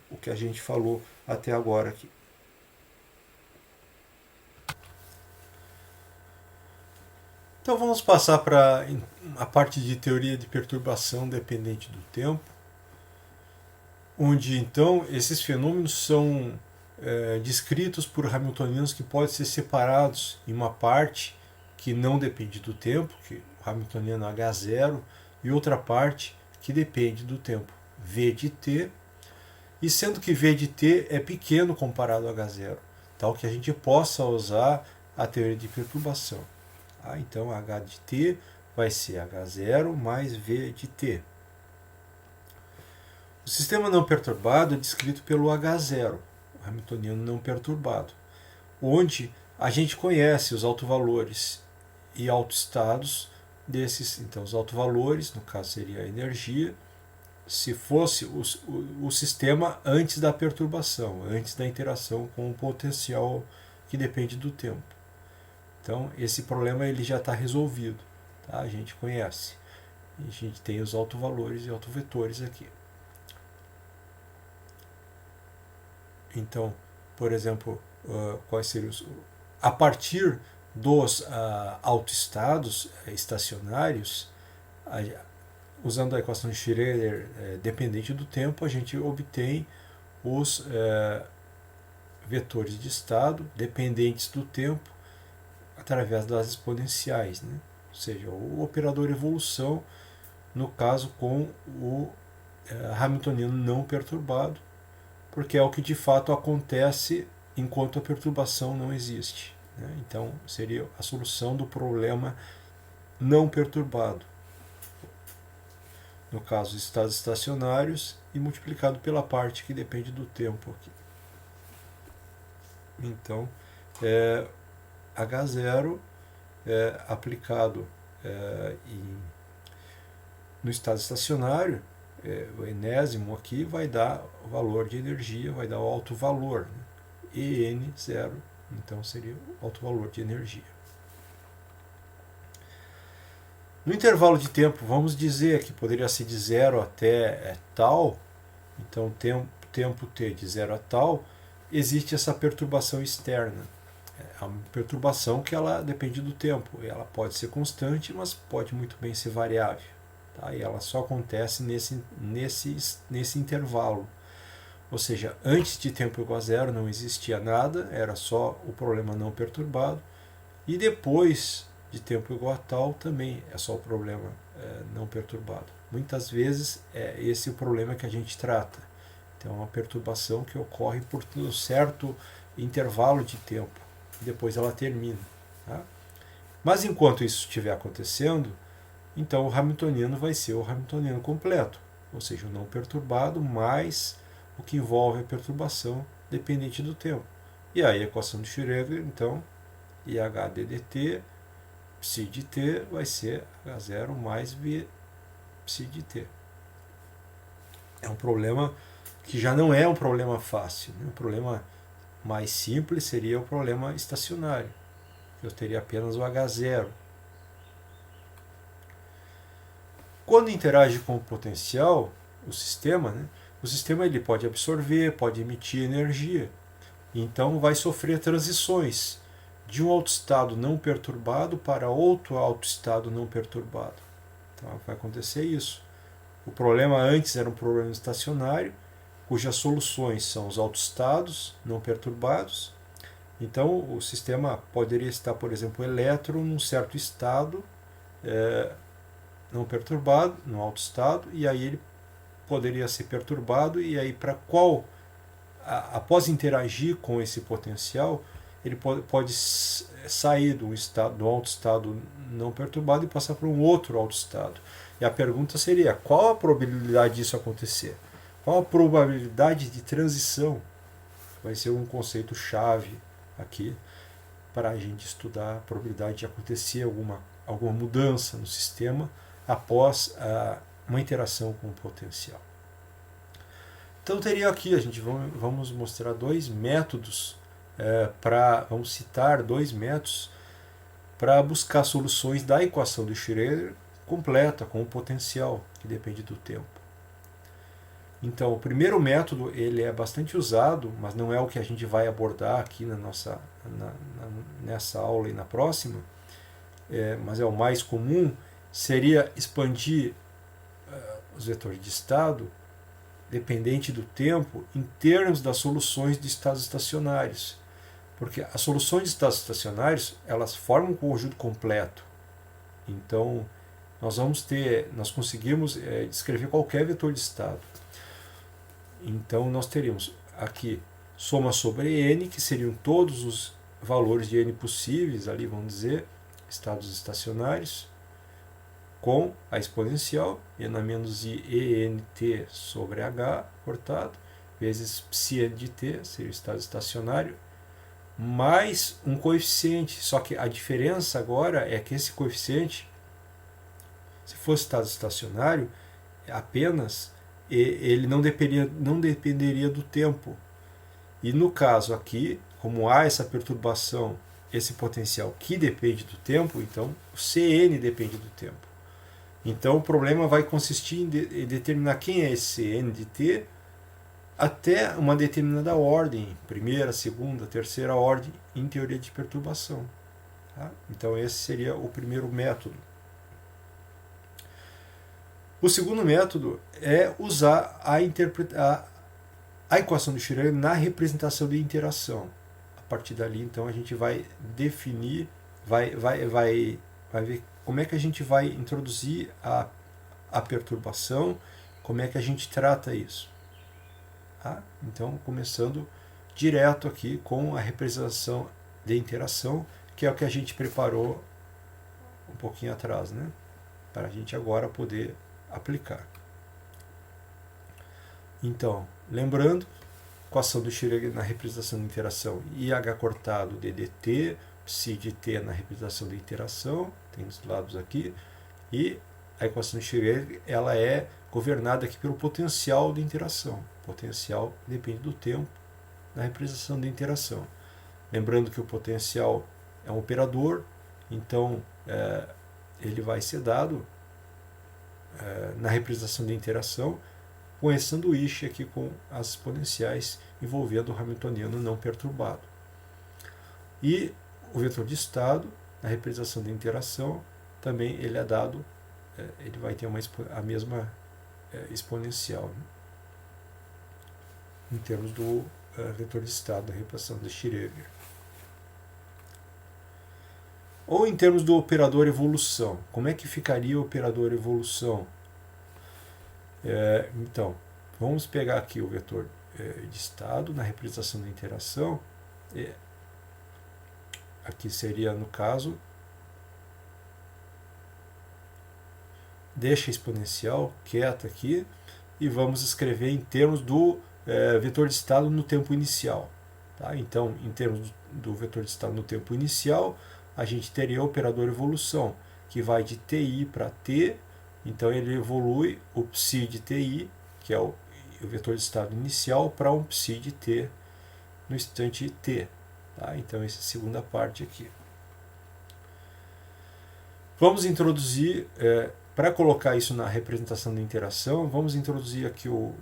o que a gente falou até agora aqui. Então vamos passar para a parte de teoria de perturbação dependente do tempo, onde então esses fenômenos são descritos por hamiltonianos que podem ser separados em uma parte que não depende do tempo, que o hamiltoniano H0, e outra parte que depende do tempo, V de t, e sendo que V de t é pequeno comparado a H0, tal que a gente possa usar a teoria de perturbação. Então H de t vai ser H0 mais V de t. O sistema não perturbado é descrito pelo H0, o hamiltoniano não perturbado, onde a gente conhece os autovalores e autoestados desses. Então, os autovalores, no caso seria a energia, se fosse o sistema antes da perturbação, antes da interação com o potencial que depende do tempo. Então, esse problema ele já está resolvido, tá? A gente conhece. A gente tem os autovalores e autovetores aqui. Então, por exemplo, quais seriam a partir dos autoestados estacionários, usando a equação de Schrödinger dependente do tempo, a gente obtém os vetores de estado dependentes do tempo através das exponenciais, né? Ou seja, o operador evolução, no caso com o hamiltoniano não perturbado, porque é o que de fato acontece enquanto a perturbação não existe, né? Então seria a solução do problema não perturbado, no caso estados estacionários, e multiplicado pela parte que depende do tempo aqui. Então H0 aplicado no estado estacionário, o enésimo aqui vai dar o valor de energia, vai dar o alto valor, né? EN0, então seria o alto valor de energia. No intervalo de tempo, vamos dizer que poderia ser de 0 até tal, então tempo t de 0 a tal, existe essa perturbação externa. É uma perturbação que ela depende do tempo, ela pode ser constante, mas pode muito bem ser variável. Tá? E ela só acontece nesse intervalo. Ou seja, antes de tempo igual a zero não existia nada, era só o problema não perturbado, e depois de tempo igual a tal também é só o problema não perturbado. Muitas vezes é esse o problema que a gente trata. Então é uma perturbação que ocorre por um certo intervalo de tempo, e depois ela termina. Tá? Mas enquanto isso estiver acontecendo, então o hamiltoniano vai ser o hamiltoniano completo, ou seja, o não perturbado mais o que envolve a perturbação dependente do tempo. E aí a equação de Schrödinger, então, IH dt, psi de t vai ser H0 mais V psi de t. É um problema que já não é um problema fácil, né? Um problema mais simples seria o problema estacionário. Eu teria apenas o H0. Quando interage com o potencial, o sistema, né? O sistema ele pode absorver, pode emitir energia. Então vai sofrer transições de um autoestado não perturbado para outro autoestado não perturbado. Então vai acontecer isso. O problema antes era um problema estacionário, cujas soluções são os autoestados não perturbados. Então o sistema poderia estar, por exemplo, o elétron num certo estado não perturbado, no autoestado, e aí ele poderia ser perturbado, e aí para qual, após interagir com esse potencial, ele pode sair do autoestado não perturbado e passar para um outro autoestado. E a pergunta seria, qual a probabilidade disso acontecer? Qual a probabilidade de transição? Vai ser um conceito-chave aqui para a gente estudar a probabilidade de acontecer alguma mudança no sistema após uma interação com o potencial. Então teria aqui, vamos mostrar dois métodos, vamos citar dois métodos para buscar soluções da equação de Schrödinger completa, com o potencial que depende do tempo. Então, o primeiro método ele é bastante usado, mas não é o que a gente vai abordar aqui nessa aula e na próxima, mas é o mais comum, seria expandir os vetores de estado, dependente do tempo, em termos das soluções de estados estacionários. Porque as soluções de estados estacionários, elas formam um conjunto completo. Então, nós conseguimos descrever qualquer vetor de estado. Então, nós teríamos aqui soma sobre n, que seriam todos os valores de n possíveis, ali vamos dizer, estados estacionários, com a exponencial, n a menos i ent sobre h, cortado, vezes psi de t, seria o estado estacionário, mais um coeficiente, só que a diferença agora é que esse coeficiente, se fosse estado estacionário, apenas ele não dependeria do tempo. E no caso aqui, como há essa perturbação, esse potencial que depende do tempo, então o Cn depende do tempo. Então o problema vai consistir em determinar quem é esse Cn de t até uma determinada ordem, primeira, segunda, terceira ordem, em teoria de perturbação. Tá? Então esse seria o primeiro método. O segundo método é usar a equação de Schrödinger na representação de interação. A partir dali, então, a gente vai definir, vai ver como é que a gente vai introduzir a perturbação, como é que a gente trata isso. Tá? Então, começando direto aqui com a representação de interação, que é o que a gente preparou um pouquinho atrás, né? Para a gente agora poder aplicar. Então, lembrando, equação do Schrödinger na representação de interação, IH cortado de dt, psi de t na representação de interação, tem os lados aqui, e a equação do Schrödinger ela é governada aqui pelo potencial de interação. O potencial depende do tempo na representação de interação. Lembrando que o potencial é um operador, então ele vai ser dado na representação de interação com esse sanduíche aqui com as exponenciais envolvendo o hamiltoniano não perturbado. E o vetor de estado, na representação de interação, também ele é dado, ele vai ter a mesma exponencial, né? Em termos do vetor de estado, da representação de Schrödinger. Ou em termos do operador evolução. Como é que ficaria o operador evolução? Então, vamos pegar aqui o vetor de estado na representação da interação. Aqui seria, no caso, deixa a exponencial quieta aqui e vamos escrever em termos do vetor de estado no tempo inicial. Tá? Então, em termos do vetor de estado no tempo inicial, a gente teria o operador evolução, que vai de ti para t, então ele evolui o psi de ti, que é o vetor de estado inicial, para um psi de t no instante t. Tá? Então essa é a segunda parte aqui. Vamos introduzir, para colocar isso na representação da interação, vamos introduzir aqui o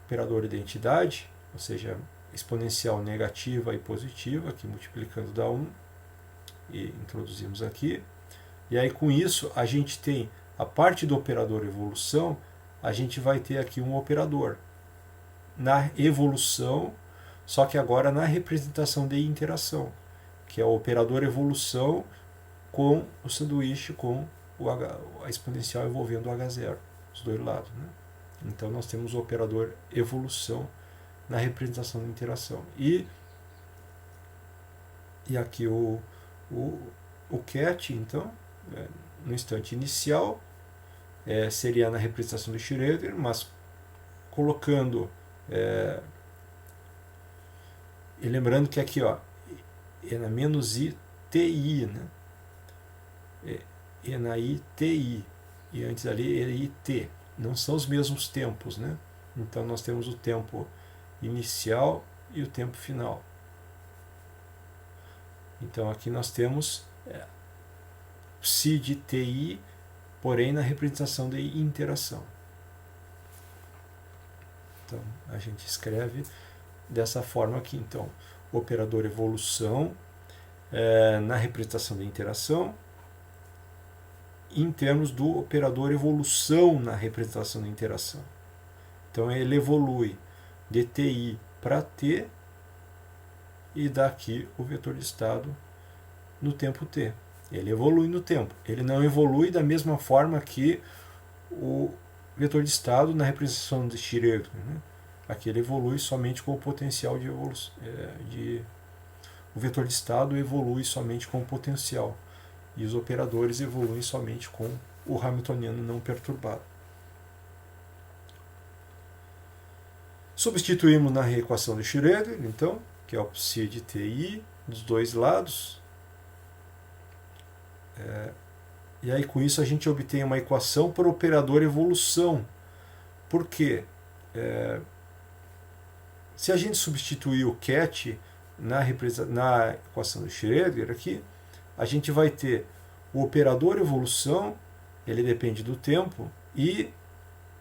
operador identidade, ou seja, exponencial negativa e positiva, aqui multiplicando dá 1, e introduzimos aqui. E aí com isso a gente tem a parte do operador evolução, a gente vai ter aqui um operador na evolução, só que agora na representação de interação, que é o operador evolução com o sanduíche com a exponencial envolvendo o H0, os dois lados, né? Então nós temos o operador evolução na representação de interação. E aqui o cat, então, no instante inicial, seria na representação do Schrödinger, mas colocando e lembrando que aqui é na menos i ti, né? É na i ti, e antes ali é i t, não são os mesmos tempos, né? Então nós temos o tempo inicial e o tempo final. Então aqui nós temos psi de ti, porém na representação de interação. Então, a gente escreve dessa forma aqui. Então, o operador evolução na representação da interação, em termos do operador evolução na representação da interação. Então, ele evolui de TI para T e dá aqui o vetor de estado no tempo T. Ele evolui no tempo. Ele não evolui da mesma forma que o vetor de estado na representação de Schrödinger, né? Aqui ele evolui somente com o potencial de evolução. O vetor de estado evolui somente com o potencial. E os operadores evoluem somente com o hamiltoniano não perturbado. Substituímos na equação de Schrödinger, então, que é o psi de TI dos dois lados. E aí com isso a gente obtém uma equação para o operador evolução. Por quê? Se a gente substituir o ket na equação de Schrödinger aqui, a gente vai ter o operador evolução, ele depende do tempo, e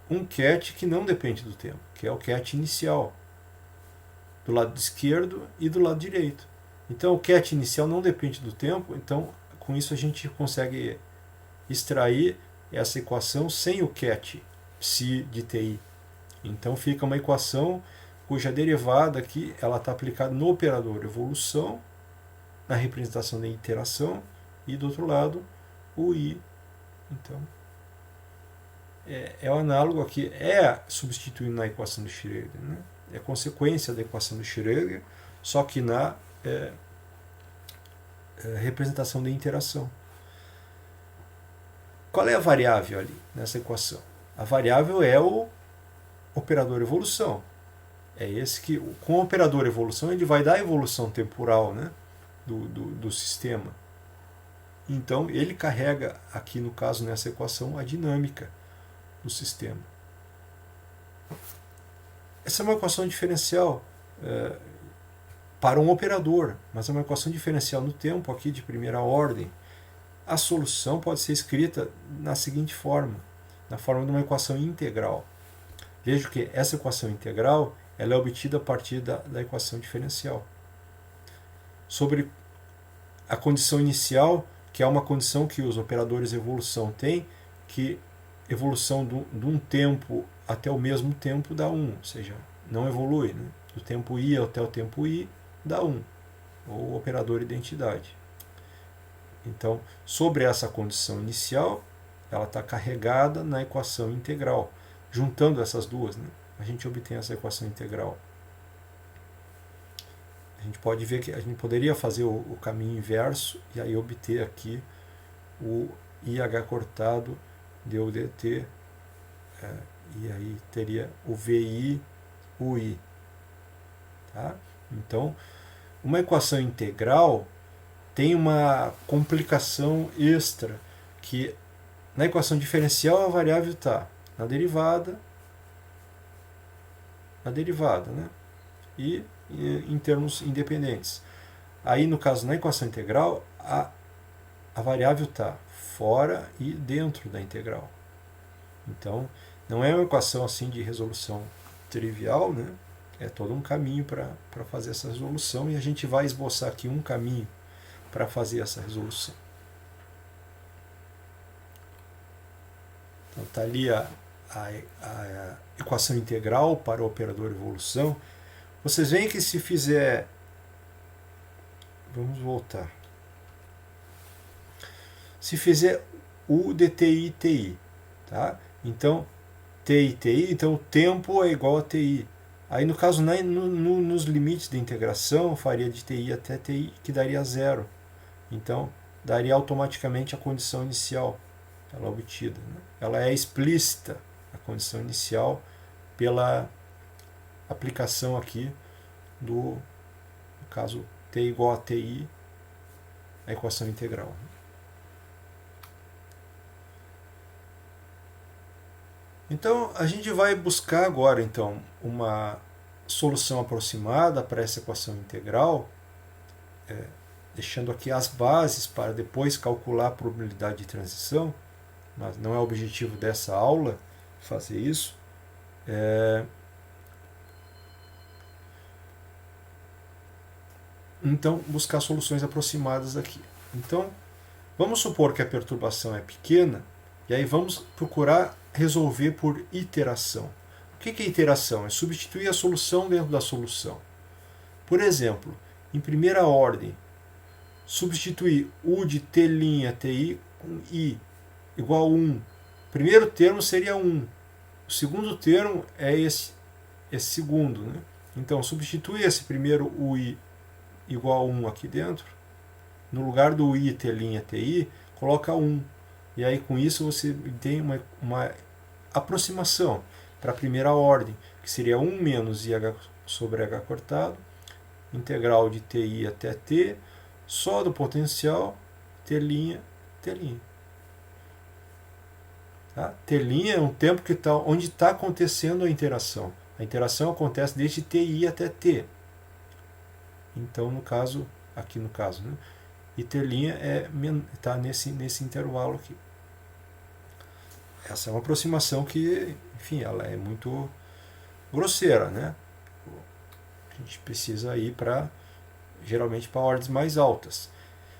um ket que não depende do tempo, que é o ket inicial, do lado esquerdo e do lado direito. Então o ket inicial não depende do tempo, então com isso a gente consegue extrair essa equação sem o ket psi de TI. Então fica uma equação cuja derivada aqui ela está aplicada no operador evolução, na representação da interação, e do outro lado o i. Então é o análogo aqui, substituindo na equação de Schrödinger, né? É consequência da equação de Schrödinger, só que na representação da interação. Qual é a variável ali nessa equação? A variável é o operador evolução. É esse que, com o operador evolução, ele vai dar a evolução temporal, né, do sistema. Então, ele carrega, aqui no caso, nessa equação, a dinâmica do sistema. Essa é uma equação diferencial para um operador, mas é uma equação diferencial no tempo, aqui de primeira ordem. A solução pode ser escrita na seguinte forma, na forma de uma equação integral. Veja que essa equação integral ela é obtida a partir da equação diferencial. Sobre a condição inicial, que é uma condição que os operadores de evolução têm, que evolução de um tempo até o mesmo tempo dá 1, ou seja, não evolui, né? Do tempo i até o tempo i dá 1, ou operador identidade. Então, sobre essa condição inicial, ela está carregada na equação integral. Juntando essas duas, né, a gente obtém essa equação integral. A gente pode ver que a gente poderia fazer o caminho inverso e aí obter aqui o IH cortado deu dt, e aí teria o VI, o I. Tá? Então, uma equação integral tem uma complicação extra, que na equação diferencial a variável está na derivada, né? E em termos independentes. Aí, no caso, na equação integral, a variável está fora e dentro da integral. Então, não é uma equação assim de resolução trivial, né? É todo um caminho para fazer essa resolução, e a gente vai esboçar aqui um caminho para fazer essa resolução. Então, está ali a equação integral para o operador evolução. Vocês veem que se fizer... Vamos voltar. Se fizer U de TI TI, tá? Então, TI TI, então o tempo é igual a TI. Aí, no caso, nos limites da integração, faria de TI até TI, que daria 0. Então, daria automaticamente a condição inicial, ela é obtida, né? Ela é explícita, a condição inicial, pela aplicação aqui no caso, T igual a TI, a equação integral. Então, a gente vai buscar agora, então, uma solução aproximada para essa equação integral, deixando aqui as bases para depois calcular a probabilidade de transição, mas não é o objetivo dessa aula fazer isso. então buscar soluções aproximadas aqui. Então, vamos supor que a perturbação é pequena, e aí vamos procurar resolver por iteração. O que é iteração? É substituir a solução dentro da solução. Por exemplo, em primeira ordem, substituir U de T'I com I igual a 1. O primeiro termo seria 1. O segundo termo é esse segundo. Né? Então, substitui esse primeiro UI igual a 1 aqui dentro. No lugar do I T'I, coloca 1. E aí, com isso, você tem uma aproximação para a primeira ordem, que seria 1 menos IH sobre H cortado, integral de Ti até T, só do potencial, T'T'. Tá? T' é um tempo que tá, onde está acontecendo a interação. A interação acontece desde Ti até T. Então, no caso, aqui no caso, né? E T' está nesse intervalo aqui. Essa é uma aproximação que, enfim, ela é muito grosseira, né? A gente precisa ir geralmente para ordens mais altas.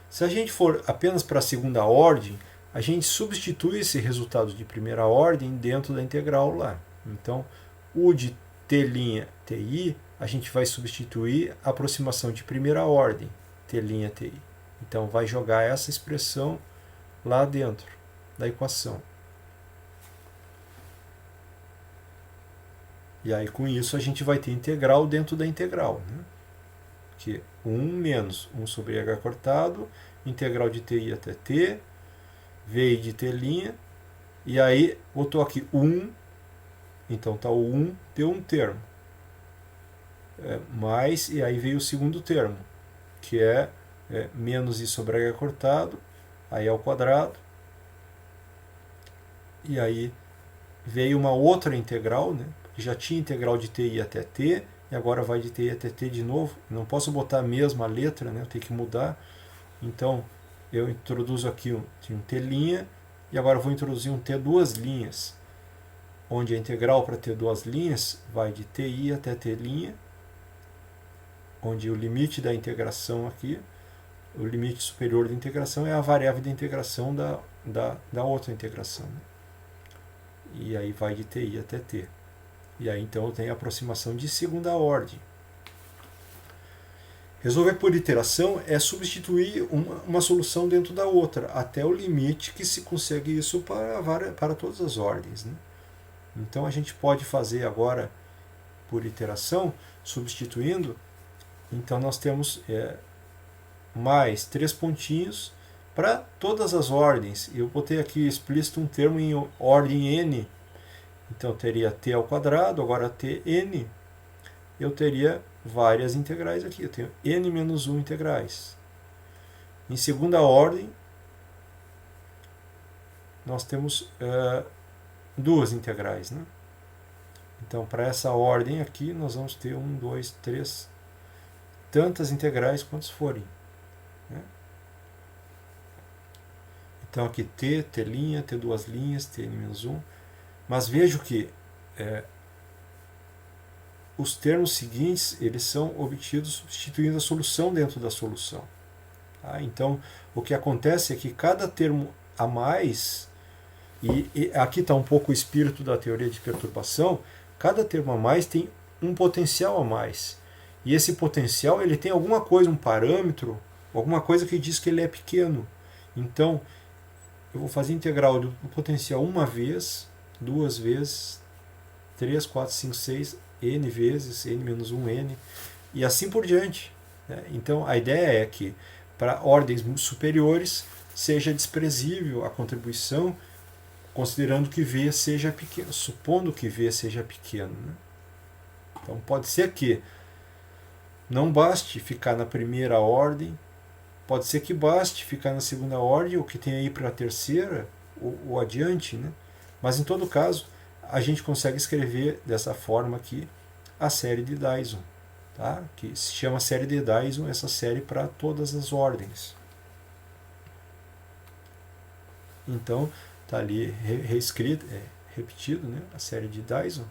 Se a gente for apenas para a segunda ordem, a gente substitui esse resultado de primeira ordem dentro da integral lá. Então, U de T'Ti, a gente vai substituir a aproximação de primeira ordem, T'Ti. Então, vai jogar essa expressão lá dentro da equação. E aí, com isso, a gente vai ter integral dentro da integral. Né? Que 1 menos 1 sobre H cortado, integral de Ti até T, V de T', e aí botou aqui 1, então está o 1, deu um termo. Mais, e aí veio o segundo termo, que é menos I sobre H cortado, aí ao quadrado, e aí veio uma outra integral, né? Já tinha integral de Ti até T, e agora vai de Ti até T de novo. Não posso botar a mesma letra, né? Eu tenho que mudar. Então, eu introduzo aqui um T', e agora vou introduzir um T duas linhas, onde a integral para T duas linhas vai de Ti até T', onde o limite da integração aqui, o limite superior da integração é a variável de integração da outra integração. Né? E aí vai de Ti até T. E aí então eu tenho a aproximação de segunda ordem. Resolver por iteração é substituir uma solução dentro da outra, até o limite que se consegue isso para todas as ordens. Né? Então a gente pode fazer agora por iteração, substituindo. Então nós temos mais 3 pontinhos para todas as ordens. Eu botei aqui explícito um termo em ordem n. Então teria t ao quadrado, agora tn, eu teria várias integrais aqui. Eu tenho n menos 1 integrais. Em segunda ordem, nós temos duas integrais. Né? Então, para essa ordem aqui, nós vamos ter 1, 2, 3, tantas integrais quantas forem. Né? Então, aqui t, t', duas linhas, tn menos 1. Mas vejo que os termos seguintes eles são obtidos substituindo a solução dentro da solução. Tá? Então, o que acontece é que cada termo a mais, e aqui está um pouco o espírito da teoria de perturbação, cada termo a mais tem um potencial a mais. E esse potencial ele tem alguma coisa, um parâmetro, alguma coisa que diz que ele é pequeno. Então, eu vou fazer integral do potencial uma vez, duas vezes, 3, 4, 5, 6, n vezes, n menos 1n, e assim por diante. Né? Então, a ideia é que, para ordens superiores, seja desprezível a contribuição, considerando que V seja pequeno, supondo que V seja pequeno. Né? Então, pode ser que não baste ficar na primeira ordem, pode ser que baste ficar na segunda ordem, ou que tenha ir para a terceira, ou adiante, né? Mas, em todo caso, a gente consegue escrever dessa forma aqui a série de Dyson, tá? Que se chama série de Dyson, essa série para todas as ordens. Então, está ali reescrito, repetido, né? A série de Dyson.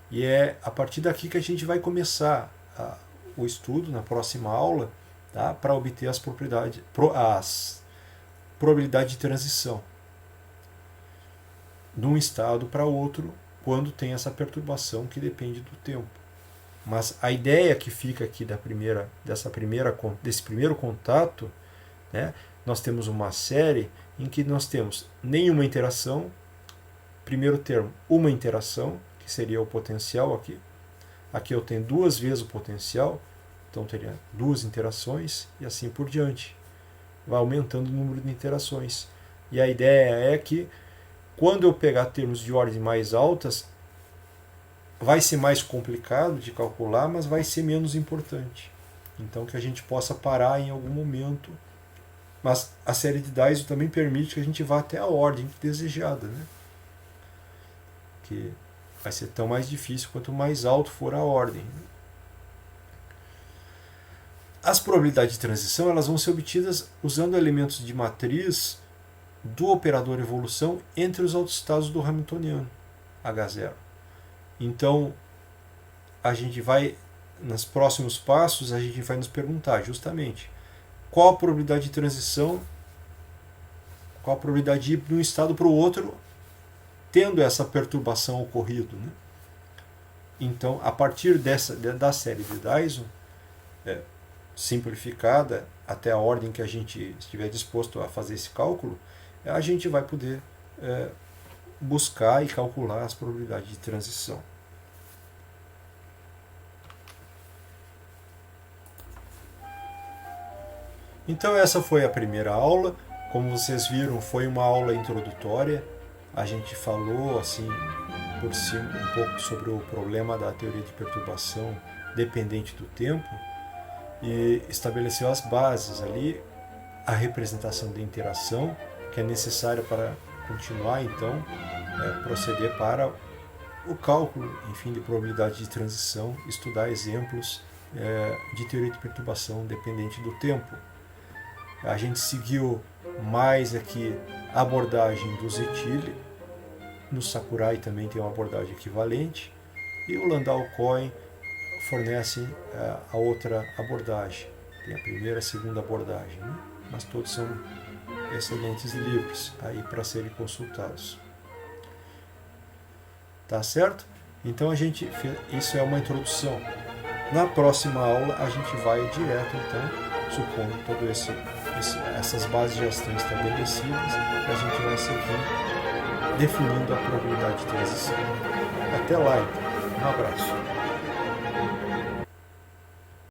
E é a partir daqui que a gente vai começar o estudo na próxima aula tá? Para obter as probabilidade de transição de um estado para outro quando tem essa perturbação que depende do tempo. Mas a ideia que fica aqui desse primeiro contato, né, nós temos uma série em que nós temos nenhuma interação, primeiro termo, uma interação, que seria o potencial aqui. Aqui eu tenho 2 vezes o potencial, então teria 2 interações e assim por diante. Vai aumentando o número de interações. E a ideia é que quando eu pegar termos de ordem mais altas, vai ser mais complicado de calcular, mas vai ser menos importante. Então que a gente possa parar em algum momento. Mas a série de Dyson também permite que a gente vá até a ordem desejada, né? Que vai ser tão mais difícil quanto mais alto for a ordem. As probabilidades de transição elas vão ser obtidas usando elementos de matriz do operador evolução entre os autoestados do Hamiltoniano, H0. Então, a gente vai, nos próximos passos, a gente vai nos perguntar justamente qual a probabilidade de transição, qual a probabilidade de ir de um estado para o outro, tendo essa perturbação ocorrido, né? Então, a partir da série de Dyson, simplificada até a ordem que a gente estiver disposto a fazer esse cálculo, a gente vai poder buscar e calcular as probabilidades de transição. Então essa foi a primeira aula. Como vocês viram, foi uma aula introdutória. A gente falou assim por cima um pouco sobre o problema da teoria de perturbação dependente do tempo e estabeleceu as bases ali, a representação de interação, que é necessária para continuar então proceder para o cálculo, enfim, de probabilidade de transição, estudar exemplos de teoria de perturbação dependente do tempo. A gente seguiu mais aqui a abordagem do Zethile, no Sakurai também tem uma abordagem equivalente, e o Landau-Cohen fornece a outra abordagem. Tem a primeira e a segunda abordagem, né? Mas todos são excelentes livros aí para serem consultados. Tá certo? Então isso é uma introdução. Na próxima aula a gente vai direto, então, supondo todas essas bases já estão estabelecidas, a gente vai seguir definindo a probabilidade de transição. Até lá, então. Um abraço.